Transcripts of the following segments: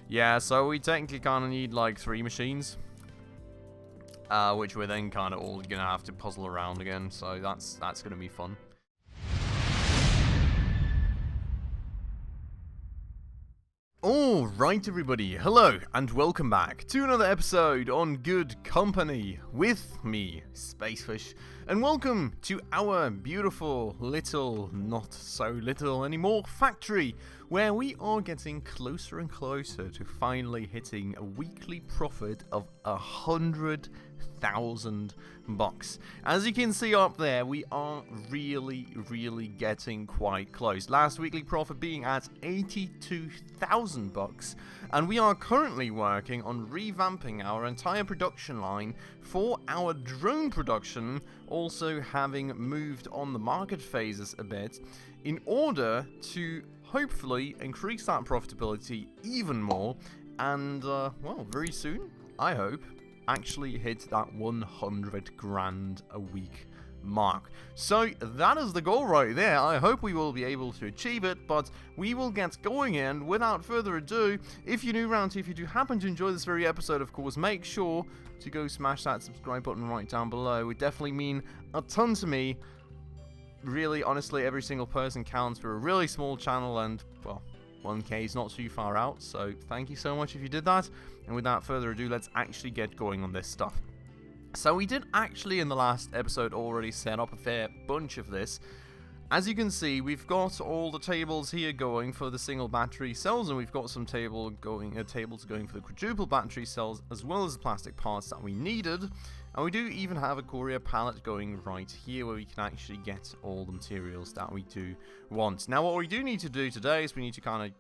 Yeah, so we technically kind of need like 3 machines. Which we're then kind of all going to have to puzzle around again, so that's going to be fun. Alright everybody, hello and welcome back to another episode on Good Company with me, Spacefish, and welcome to our beautiful little, not so little anymore, factory, where we are getting closer and closer to finally hitting a weekly profit of 100,000 bucks. As you can see up there, we are really getting quite close. Last weekly profit being at 82,000 bucks, and we are currently working on revamping our entire production line for our drone production, also having moved on the market phases a bit in order to hopefully increase that profitability even more and well, very soon, I hope, actually hit that 100 grand a week mark. So that is the goal right there. I hope we will be able to achieve it, but we will get going, and without further ado, if you're new around here, if you do happen to enjoy this very episode, of course, make sure to go smash that subscribe button right down below. It would definitely mean a ton to me. Really, honestly, every single person counts for a really small channel, and, well, 1k is not too far out, so thank you so much if you did that. And without further ado, let's actually get going on this stuff. So we did actually in the last episode already set up a fair bunch of this. As you can see, we've got all the tables here going for the single battery cells, and we've got some tables going for the quadruple battery cells, as well as the plastic parts that we needed. And we do even have a courier pallet going right here where we can actually get all the materials that we do want. Now what we do need to do today is we need to kind of,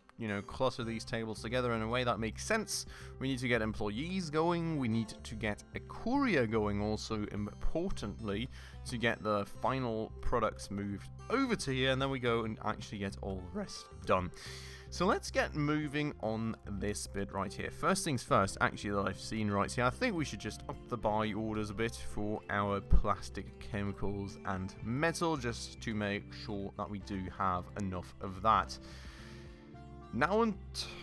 cluster these tables together in a way that makes sense. We need to get employees going, we need to get a courier going also, importantly, to get the final products moved over to here, and then we go and actually get all the rest done. So let's get moving on this bit right here. First things first, actually, that I've seen right here, I think we should just up the buy orders a bit for our plastic, chemicals, and metal, just to make sure that we do have enough of that. Now, in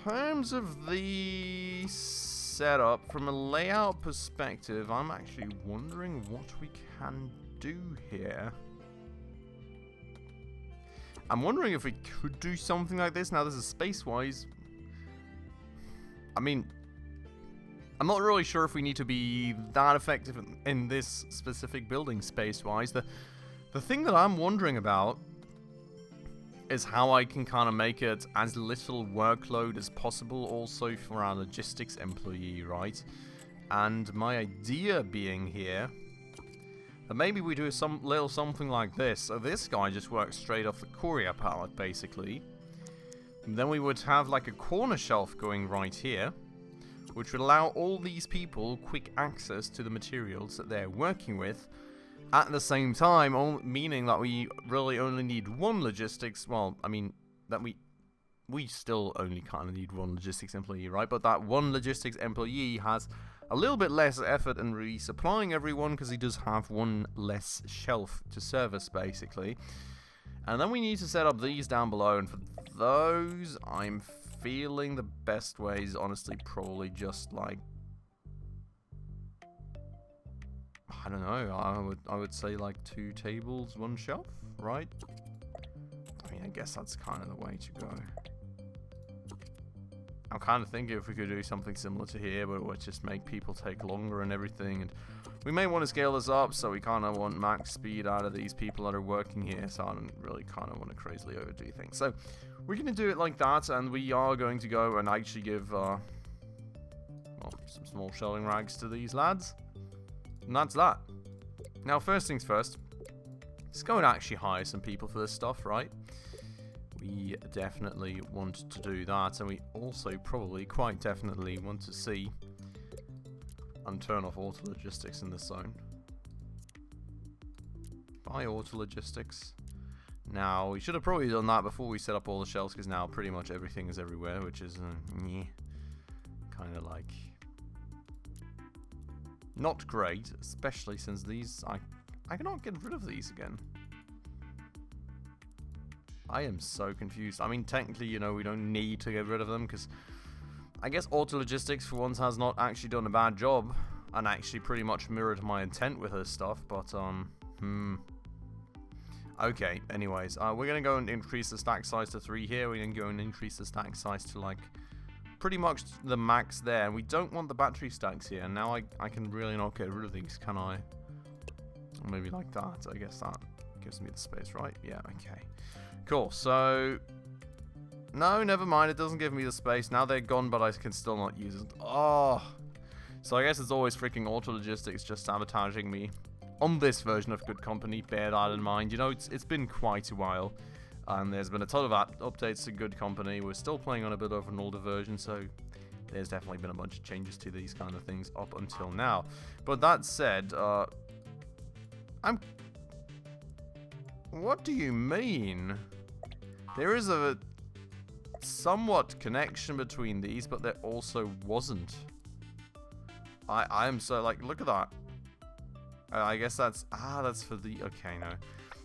terms of the setup, from a layout perspective, I'm actually wondering what we can do here. I'm wondering if we could do something like this. Now, this is space-wise. I mean, I'm not really sure if we need to be that effective in this specific building space-wise. The thing that I'm wondering about is how I can kind of make it as little workload as possible also for our logistics employee, right? And my idea being here, that maybe we do some little something like this. So this guy just works straight off the courier pallet, basically. And then we would have like a corner shelf going right here, which would allow all these people quick access to the materials that they're working with. At the same time, meaning that we really only need one logistics, well, I mean, that we still only kind of need one logistics employee, right? But that one logistics employee has a little bit less effort in resupplying everyone because he does have one less shelf to service, basically. And then we need to set up these down below, and for those, I'm feeling the best way is honestly probably just like, I don't know, I would say like 2 tables, 1 shelf, right? I mean, I guess that's kind of the way to go. I'm kind of thinking if we could do something similar to here, but it would just make people take longer and everything, and we may want to scale this up, so we kind of want max speed out of these people that are working here, so I don't really kind of want to crazily overdo things. So, we're going to do it like that, and we are going to go and actually give, well, some small shelving rags to these lads. And that's that. Now, first things first, let's go and actually hire some people for this stuff, right? We definitely want to do that, and we also probably quite definitely want to see and turn off auto logistics in this zone. Buy auto logistics. Now, we should have probably done that before we set up all the shelves, because now pretty much everything is everywhere, which is kind of like not great, especially since these, I cannot get rid of these again. I am so confused. I mean, technically, we don't need to get rid of them, because I guess Auto Logistics for once has not actually done a bad job, and actually pretty much mirrored my intent with this stuff, but, okay, anyways, we're gonna go and increase the stack size to 3 here. We're gonna go and increase the stack size to, like, pretty much the max there. And we don't want the battery stacks here. Now I can really not get rid of these, can I? Or maybe like that. I guess that gives me the space, right? Yeah, okay. Cool, so... No, never mind. It doesn't give me the space. Now they're gone, but I can still not use it. Oh! So I guess it's always freaking Auto Logistics just sabotaging me. On this version of Good Company, bear that in mind. You know, it's been quite a while. And there's been a ton of updates to Good Company. We're still playing on a bit of an older version, so there's definitely been a bunch of changes to these kind of things up until now. But that said, What do you mean? There is a somewhat connection between these, but there also wasn't. I am so, like, look at that. I guess that's for the, okay, no.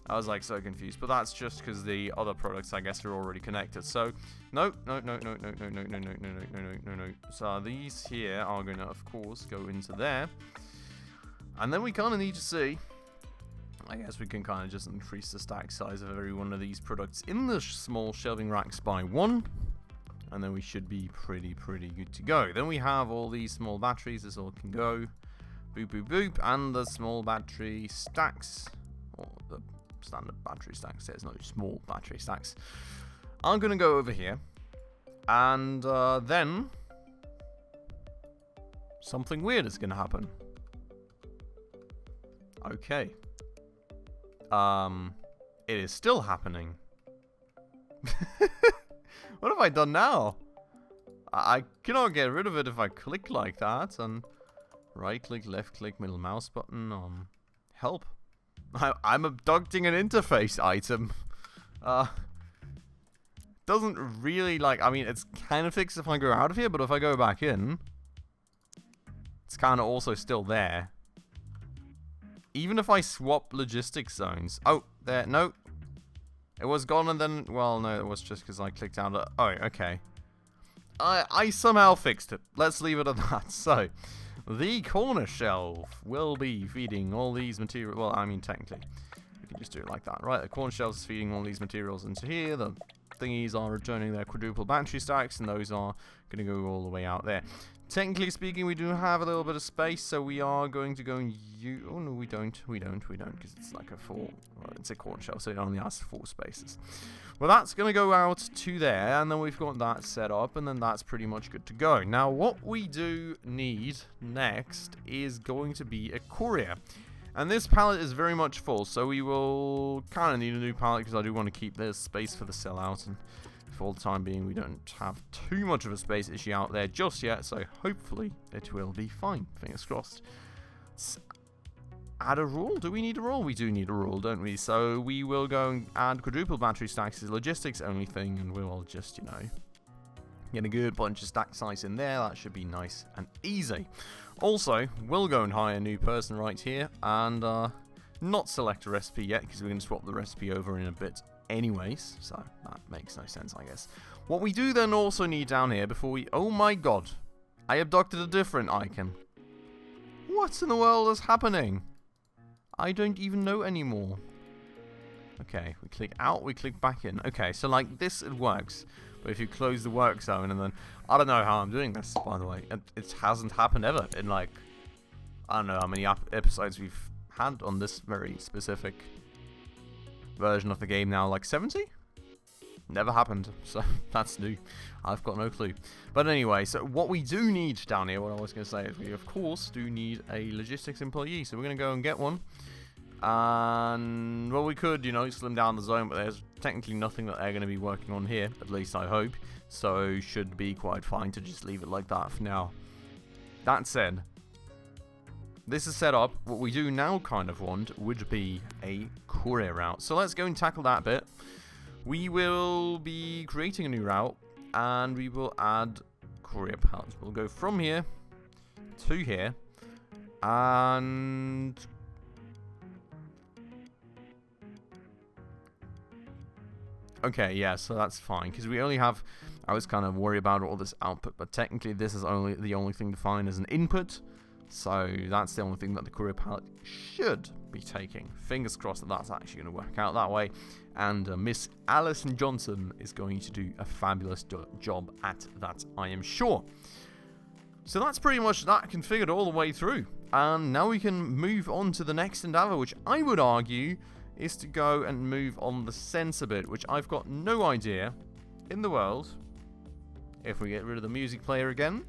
I was, like, so confused, but that's just because the other products, I guess, are already connected. So, no. So these here are going to, of course, go into there. And then we kind of need to see, I guess we can kind of just increase the stack size of every one of these products in the small shelving racks by 1. And then we should be pretty good to go. Then we have all these small batteries. This all can go. Boop, boop, boop. And the small battery stacks. Or the standard battery stacks. There's no small battery stacks. I'm going to go over here. And then something weird is going to happen. Okay. It is still happening. What have I done now? I cannot get rid of it if I click like that. And right click, left click, middle mouse button. Help. I'm abducting an interface item. Doesn't really, like, I mean, it's kind of fixed if I go out of here, but if I go back in, it's kind of also still there. Even if I swap logistics zones. Oh, there, no. It was gone and then, well, no, it was just because I clicked out. Oh, okay. I somehow fixed it. Let's leave it at that. So, the corner shelf will be feeding all these materials. Well, I mean, technically, we can just do it like that, right? The corner shelf is feeding all these materials into here. The thingies are returning their quadruple battery stacks, and those are going to go all the way out there. Technically speaking, we do have a little bit of space, so we are going to go and use... Oh, no, we don't, because it's like a 4... Well, it's a corn shell, so it only has 4 spaces. Well, that's going to go out to there, and then we've got that set up, and then that's pretty much good to go. Now, what we do need next is going to be a courier. And this pallet is very much full, so we will kind of need a new pallet, because I do want to keep this space for the sellout, and... for the time being, we don't have too much of a space issue out there just yet, so hopefully it will be fine. Fingers crossed. Let's add a rule. Do we need a rule? We do need a rule, don't we? So we will go and add quadruple battery stacks as logistics only thing, and we'll just, you know, get a good bunch of stack size in there. That should be nice and easy. Also, we'll go and hire a new person right here, and not select a recipe yet, because we're going to swap the recipe over in a bit anyways, so that makes no sense, I guess. What we do then also need down here before we... Oh my god! I abducted a different icon. What in the world is happening? I don't even know anymore. Okay, we click out, we click back in. Okay, so like this, it works. But if you close the work zone and then... I don't know how I'm doing this, by the way. It hasn't happened ever in, like... I don't know how many episodes we've had on this very specific... version of the game now, like 70? Never happened, so that's new. I've got no clue. But anyway, so what we do need down here, what I was going to say is we of course do need a logistics employee, so we're going to go and get one. And, well, we could, you know, slim down the zone, but there's technically nothing that they're going to be working on here, at least I hope. So should be quite fine to just leave it like that for now. That said, this is set up. What we do now kind of want would be a courier route. So let's go and tackle that bit. We will be creating a new route, and we will add courier pallets. We'll go from here to here, and... okay, yeah, so that's fine, because we only have... I was kind of worried about all this output, but technically this is the only thing defined as an input. So that's the only thing that the courier pallet should be taking. Fingers crossed that that's actually going to work out that way. And Miss Alison Johnson is going to do a fabulous job at that, I am sure. So that's pretty much that configured all the way through. And now we can move on to the next endeavor, which I would argue is to go and move on the sensor bit, which I've got no idea in the world, if we get rid of the music player again,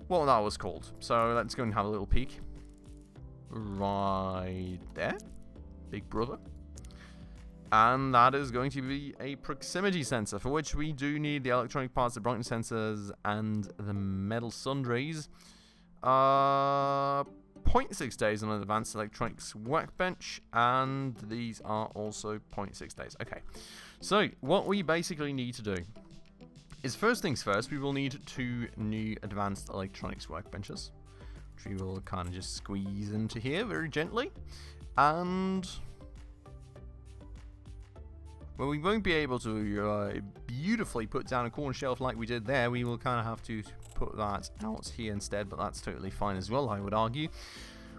what that was called. So let's go and have a little peek. Right there. Big brother. And that is going to be a proximity sensor, for which we do need the electronic parts, the brightness sensors, and the metal sundries. 0.6 days on an advanced electronics workbench, and these are also 0.6 days. Okay, so what we basically need to do is, first things first, we will need 2 new advanced electronics workbenches, which we will kind of just squeeze into here very gently. And well, we won't be able to beautifully put down a corner shelf like we did there. We will kind of have to put that out here instead, but that's totally fine as well, I would argue.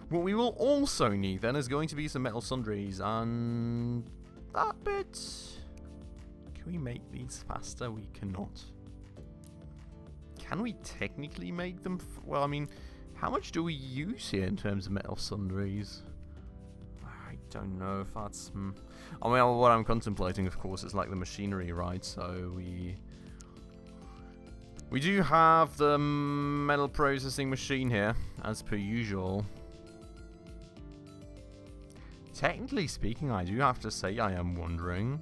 What we will also need then is going to be some metal sundries, and that bit... Can we make these faster? We cannot. Can we technically make them... Well, I mean, how much do we use here in terms of metal sundries? I don't know if that's... I mean, what I'm contemplating, of course, is like the machinery, right? So we do have the metal processing machine here, as per usual. Technically speaking, I do have to say I am wondering.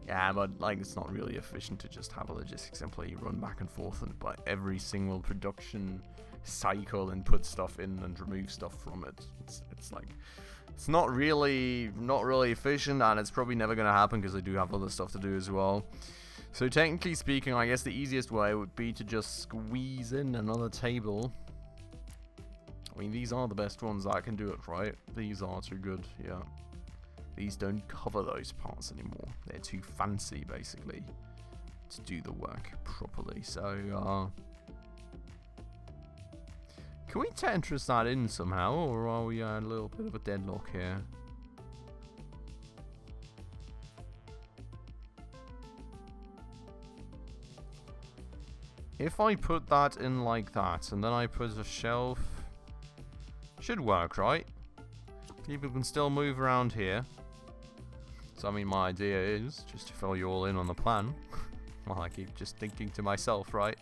Yeah, but like it's not really efficient to just have a logistics employee run back and forth and by every single production cycle and put stuff in and remove stuff from it. It's like it's not really efficient, and it's probably never going to happen because they do have other stuff to do as well. So technically speaking, I guess the easiest way would be to just squeeze in another table. I mean, these are the best ones that can do it, right? These are too good, yeah. These don't cover those parts anymore. They're too fancy, basically, to do the work properly. So, can we Tetris that in somehow, or are we at a little bit of a deadlock here? If I put that in like that, and then I put a shelf, should work, right? People can still move around here. So, I mean, my idea is just to fill you all in on the plan. Well, I keep just thinking to myself, right?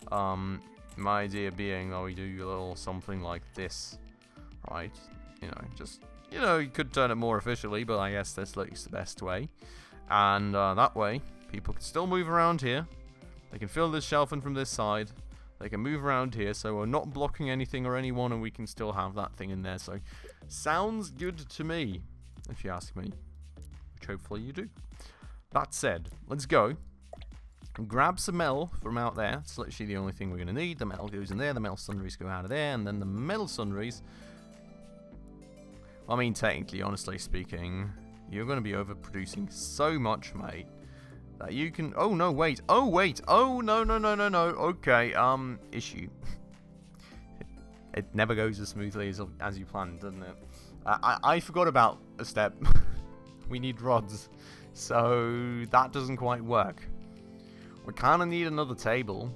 My idea being that we do a little something like this, right? You know, just, you know, you could turn it more efficiently, but I guess this looks the best way. And that way, people can still move around here. They can fill this shelf in from this side. They can move around here, so we're not blocking anything or anyone, and we can still have that thing in there. So, sounds good to me, if you ask me. Which hopefully you do. That said, let's go and grab some metal from out there. It's literally the only thing we're going to need. The metal goes in there, the metal sundries go out of there, and then the metal sundries... I mean, technically, honestly speaking, you're going to be overproducing so much, mate, that you can... Oh, no, wait. Oh, wait. Oh, no. Okay, issue. It never goes as smoothly as you planned, doesn't it? I forgot about a step. We need rods. So, that doesn't quite work. We kind of need another table.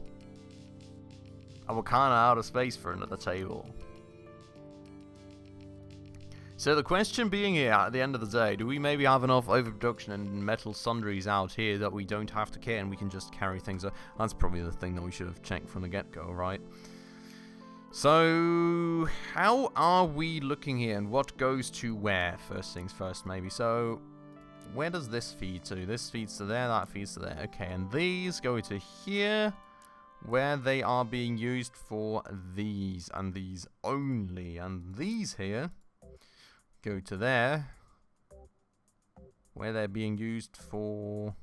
And we're kind of out of space for another table. So the question being here, at the end of the day, do we maybe have enough overproduction and metal sundries out here that we don't have to care and we can just carry things up? That's probably the thing that we should have checked from the get-go, right? So, how are we looking here and what goes to where? First things first, maybe. So, where does this feed to? This feeds to there, that feeds to there. Okay, and these go to here, where they are being used for these and these only. And these here go to there, where they're being used for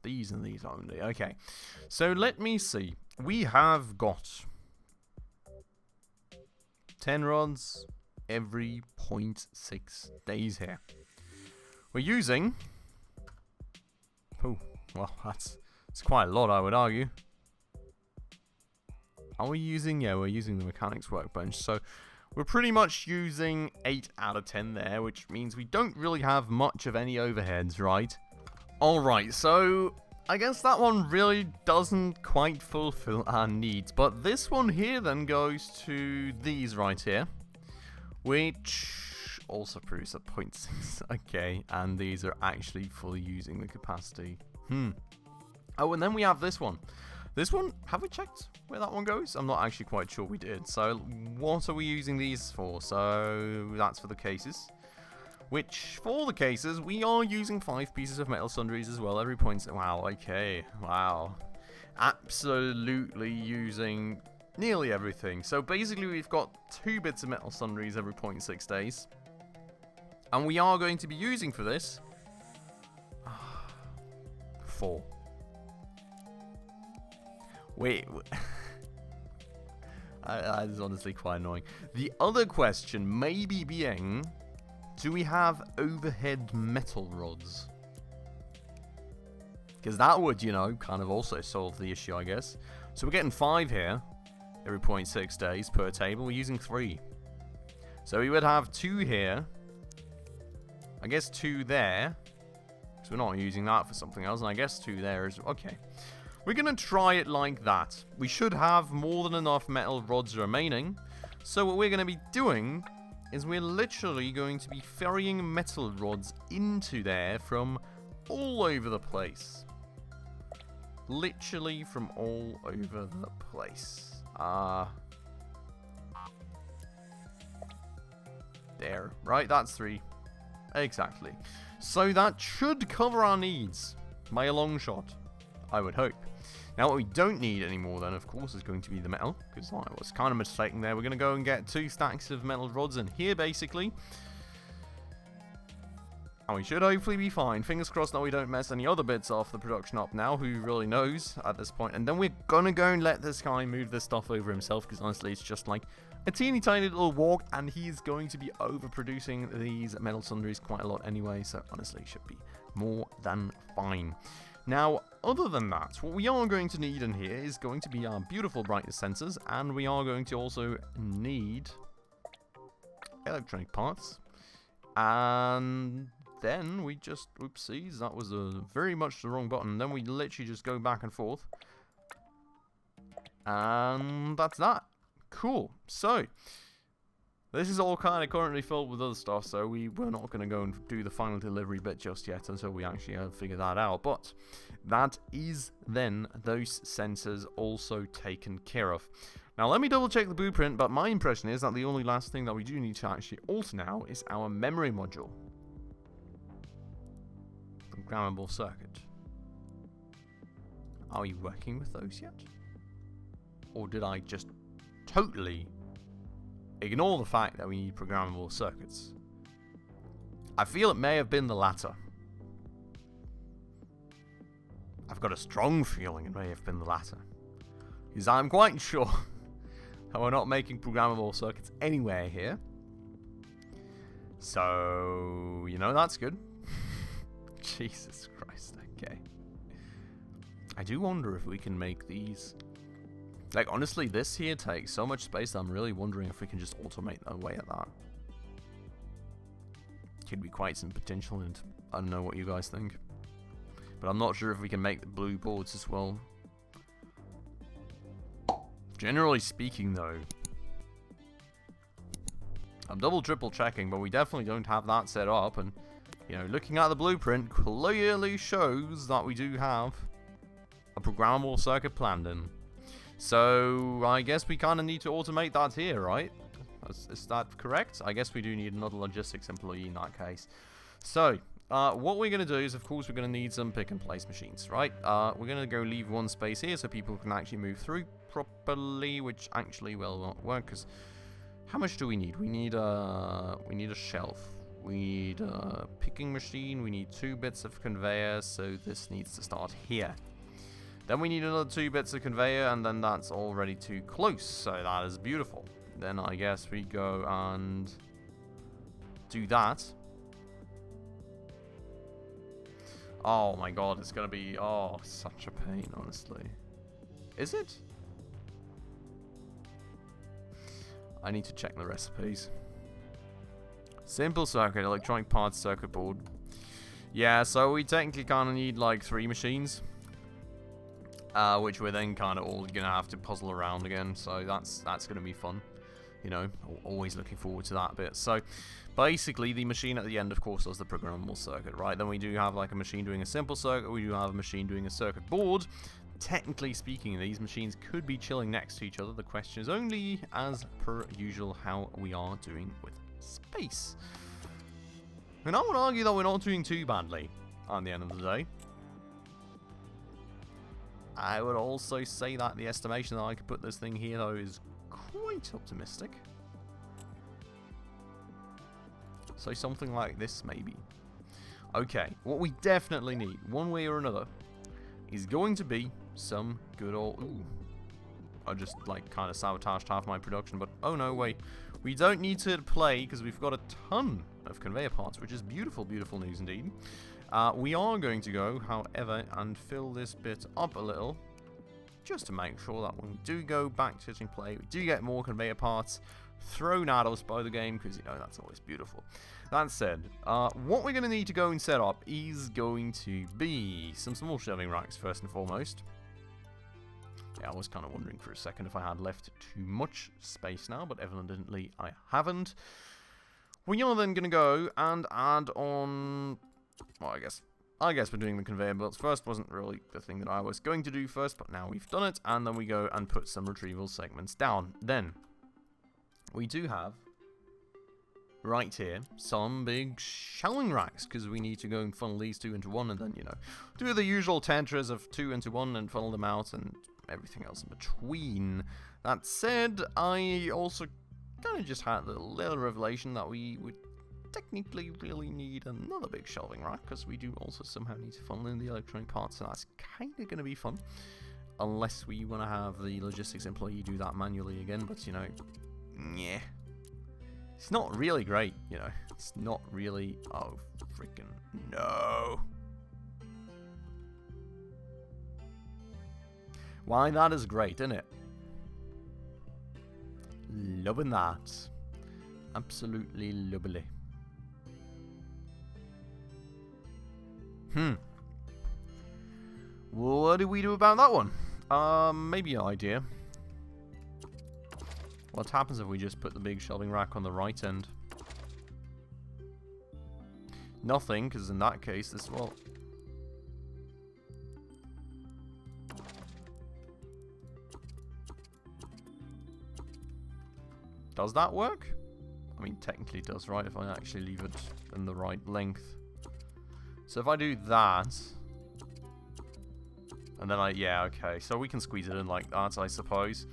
these and these only. Okay, so let me see. We have got 10 rods every 0.6 days here. We're using... Oh, well, that's It's quite a lot, I would argue. Are we using... Yeah, we're using the mechanics workbench. So we're pretty much using 8 out of 10 there, which means we don't really have much of any overheads, right? Alright, so I guess that one really doesn't quite fulfill our needs. But this one here then goes to these right here, which also produce a 0.6. Okay, and these are actually fully using the capacity. Oh, and then we have this one. This one, have we checked where that one goes? I'm not actually quite sure we did. So what are we using these for? So that's for the cases. Which, for the cases, we are using 5 pieces of metal sundries as well. Every point... Wow, okay. Wow. Absolutely using nearly everything. So basically we've got 2 bits of metal sundries every 0.6 days. And we are going to be using for this... 4. Wait, that is honestly quite annoying. The other question maybe being, do we have overhead metal rods? Because that would, you know, kind of also solve the issue, I guess. So we're getting 5 here, every 0.6 days per table. We're using 3. So we would have 2 here. I guess 2 there. So we're not using that for something else. And I guess 2 there is... Okay. We're going to try it like that. We should have more than enough metal rods remaining. So what we're going to be doing is we're literally going to be ferrying metal rods into there from all over the place. Literally from all over the place. There. Right, that's 3. Exactly. So that should cover our needs by a long shot, I would hope. Now, what we don't need anymore, then, of course, is going to be the metal, because I was kind of mistaken there. We're going to go and get 2 stacks of metal rods in here, basically. And we should hopefully be fine. Fingers crossed that we don't mess any other bits off the production up now. Who really knows at this point? And then we're going to go and let this guy move this stuff over himself, because honestly, it's just like a teeny tiny little walk, and he's going to be overproducing these metal sundries quite a lot anyway. So, honestly, it should be more than fine. Now, other than that, what we are going to need in here is going to be our beautiful brightness sensors, and we are going to also need electronic parts. And then we just, oopsies, that was very much the wrong button. Then we literally just go back and forth. And that's that. Cool. So, this is all kind of currently filled with other stuff, so we're not going to go and do the final delivery bit just yet until we actually figure that out. But that is then those sensors also taken care of. Now, let me double check the blueprint, but my impression is that the only last thing that we do need to actually alter now is our memory module. Programmable circuit. Are we working with those yet? Or did I just totally ignore the fact that we need programmable circuits? I feel it may have been the latter. I've got a strong feeling it may have been the latter. Because I'm quite sure that we're not making programmable circuits anywhere here. So, you know, that's good. Jesus Christ, okay. I do wonder if we can make these... Like, honestly, this here takes so much space that I'm really wondering if we can just automate away at that. Could be quite some potential, and I don't know what you guys think. But I'm not sure if we can make the blue boards as well. Generally speaking, though, I'm triple checking, but we definitely don't have that set up. And, you know, looking at the blueprint clearly shows that we do have a programmable circuit planned in. So, I guess we kind of need to automate that here, right? Is that correct? I guess we do need another logistics employee in that case. So, what we're going to do is, of course, we're going to need some pick and place machines, right? We're going to go leave one space here so people can actually move through properly, which actually will not work, because how much do we need? We need a shelf. We need a picking machine. We need 2 bits of conveyor, so this needs to start here. Then we need another 2 bits of conveyor, and then that's already too close, so that is beautiful. Then I guess we go and do that. Oh my god, it's gonna be, oh, such a pain, honestly. Is it? I need to check the recipes. Simple circuit, electronic parts circuit board. Yeah, so we technically kind of need like 3 machines. Which we're then kind of all gonna have to puzzle around again, so that's gonna be fun. You know, always looking forward to that bit. So, basically, the machine at the end, of course, does the programmable circuit, right? Then we do have like a machine doing a simple circuit, we do have a machine doing a circuit board. Technically speaking, these machines could be chilling next to each other. The question is only, as per usual, how we are doing with space. And I would argue that we're not doing too badly at the end of the day. I would also say that the estimation that I could put this thing here, though, is quite optimistic. So something like this, maybe. Okay, what we definitely need, one way or another, is going to be some good old... Ooh. I just, like, kind of sabotaged half my production, but oh no, wait. We don't need to play, because we've got a ton of conveyor parts, which is beautiful, beautiful news indeed. We are going to go, however, and fill this bit up a little, just to make sure that when we do go back to hitting play, we do get more conveyor parts thrown at us by the game, because, you know, that's always beautiful. That said, what we're going to need to go and set up is going to be some small shelving racks, first and foremost. Yeah, I was kind of wondering for a second if I had left too much space now, but evidently I haven't. We are then going to go and add on... Well, I guess we're doing the conveyor belts first. Wasn't really the thing that I was going to do first, but now we've done it. And then we go and put some retrieval segments down. Then, we do have, right here, some big shelving racks, because we need to go and funnel these 2 into 1, and then, you know, do the usual tetris of 2 into 1 and funnel them out, and everything else in between. That said, I also kind of just had a little revelation that we would technically really need another big shelving rack, because we do also somehow need to funnel in the electronic parts, so that's kind of going to be fun. Unless we want to have the logistics employee do that manually again, but, you know, yeah. It's not really great, you know. It's not really... Oh, freaking no. Why, that is great, isn't it? Loving that. Absolutely lovely. What do we do about that one? Maybe an idea. What happens if we just put the big shelving rack on the right end? Nothing, because in that case, this... Well... Does that work? I mean, technically it does, right? If I actually leave it in the right length. So if I do that... And then yeah, okay. So we can squeeze it in like that, I suppose.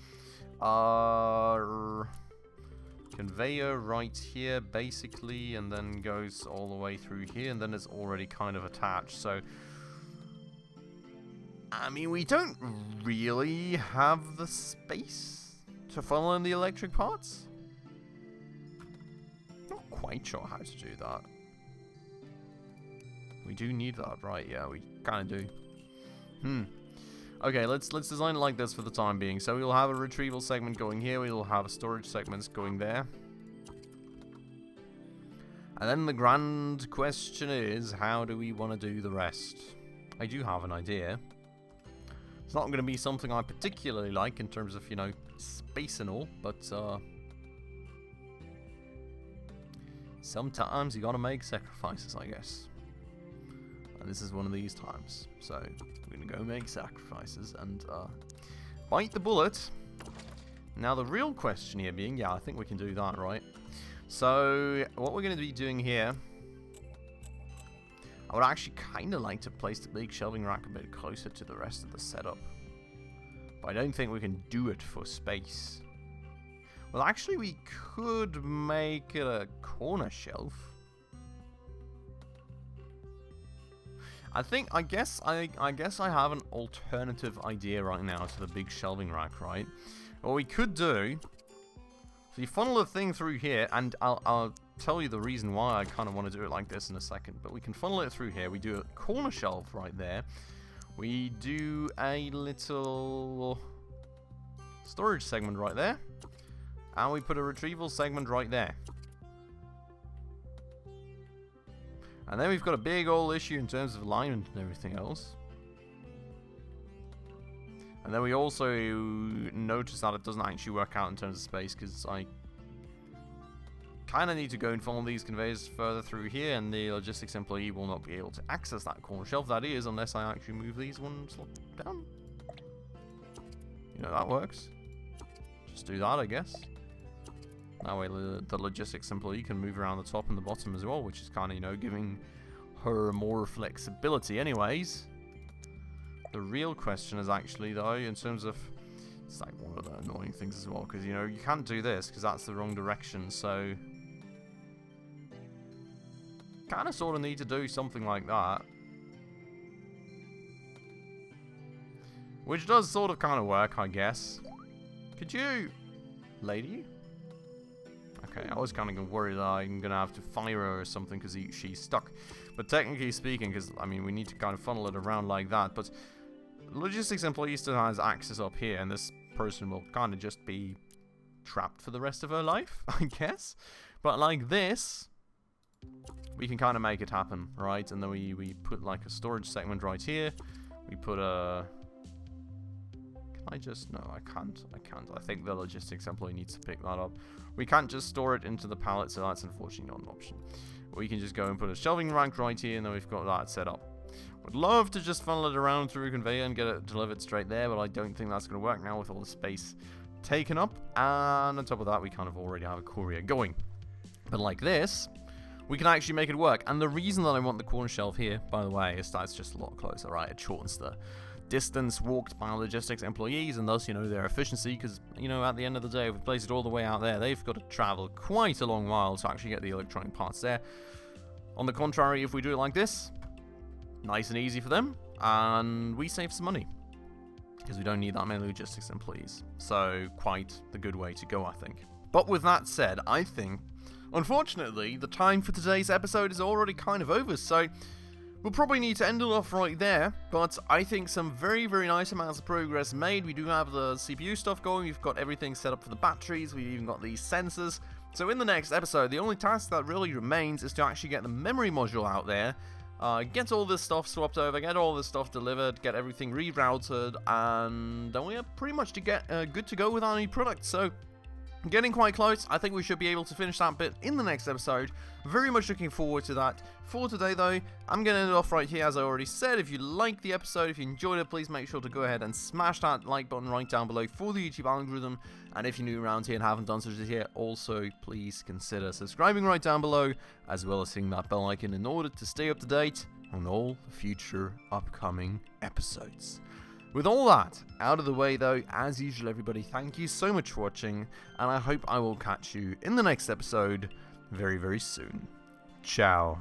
Conveyor right here, basically, and then goes all the way through here, and then it's already kind of attached, so... I mean, we don't really have the space to funnel in the electric parts. Not quite sure how to do that. We do need that, right? Yeah, we kind of do. Okay, let's design it like this for the time being. So we'll have a retrieval segment going here. We'll have storage segments going there. And then the grand question is, how do we want to do the rest? I do have an idea. It's not going to be something I particularly like in terms of, you know, space and all, but sometimes you gotta make sacrifices, I guess. And this is one of these times. So, we're going to go make sacrifices and bite the bullet. Now, the real question here being, yeah, I think we can do that, right? So, what we're going to be doing here... I would actually kind of like to place the big shelving rack a bit closer to the rest of the setup. But I don't think we can do it for space. Well, actually, we could make it a corner shelf. I guess I have an alternative idea right now to the big shelving rack, right? What we could do, so you funnel the thing through here, and I'll tell you the reason why I kind of want to do it like this in a second. But we can funnel it through here. We do a corner shelf right there. We do a little storage segment right there. And we put a retrieval segment right there. And then we've got a big old issue in terms of alignment and everything else. And then we also notice that it doesn't actually work out in terms of space, because I kind of need to go and funnel these conveyors further through here, and the logistics employee will not be able to access that corner shelf, that is, unless I actually move these ones down. You know, that works. Just do that, I guess. That way the logistics employee can move around the top and the bottom as well, which is kind of, you know, giving her more flexibility. Anyways, the real question is actually, though, in terms of... It's like one of the annoying things as well, because, you know, you can't do this, because that's the wrong direction, so... Kind of sort of need to do something like that. Which does sort of kind of work, I guess. Could you... Lady? Okay, I was kind of worried that I'm going to have to fire her or something because she's stuck. But technically speaking, because, I mean, we need to kind of funnel it around like that. But logistics employee still has access up here, and this person will kind of just be trapped for the rest of her life, I guess. But like this, we can kind of make it happen, right? And then we put like a storage segment right here. We put a... I just... No, I can't. I think the logistics employee needs to pick that up. We can't just store it into the pallet, so that's unfortunately not an option. We can just go and put a shelving rack right here, and then we've got that set up. Would love to just funnel it around through a conveyor and get it delivered straight there, but I don't think that's going to work now with all the space taken up. And on top of that, we kind of already have a courier going. But like this, we can actually make it work. And the reason that I want the corner shelf here, by the way, is that it's just a lot closer, right? It shortens the distance walked by logistics employees, and thus, you know, their efficiency, because, you know, at the end of the day, if we place it all the way out there, they've got to travel quite a long while to actually get the electronic parts there. On the contrary, if we do it like this, nice and easy for them, and we save some money, because we don't need that many logistics employees. So, quite the good way to go, I think. But with that said, I think, unfortunately, the time for today's episode is already kind of over, so we'll probably need to end it off right there, but I think some very, very nice amounts of progress made. We do have the CPU stuff going, we've got everything set up for the batteries, we've even got these sensors. So in the next episode, the only task that really remains is to actually get the memory module out there, get all this stuff swapped over, get all this stuff delivered, get everything rerouted, and then we are pretty much to get good to go with our new product. So getting quite close. I think we should be able to finish that bit in the next episode. Very much looking forward to that. For today, though, I'm going to end it off right here, as I already said. If you liked the episode, if you enjoyed it, please make sure to go ahead and smash that like button right down below for the YouTube algorithm. And if you're new around here and haven't done so just yet, also please consider subscribing right down below, as well as hitting that bell icon in order to stay up to date on all future upcoming episodes. With all that out of the way, though, as usual, everybody, thank you so much for watching, and I hope I will catch you in the next episode very, very soon. Ciao.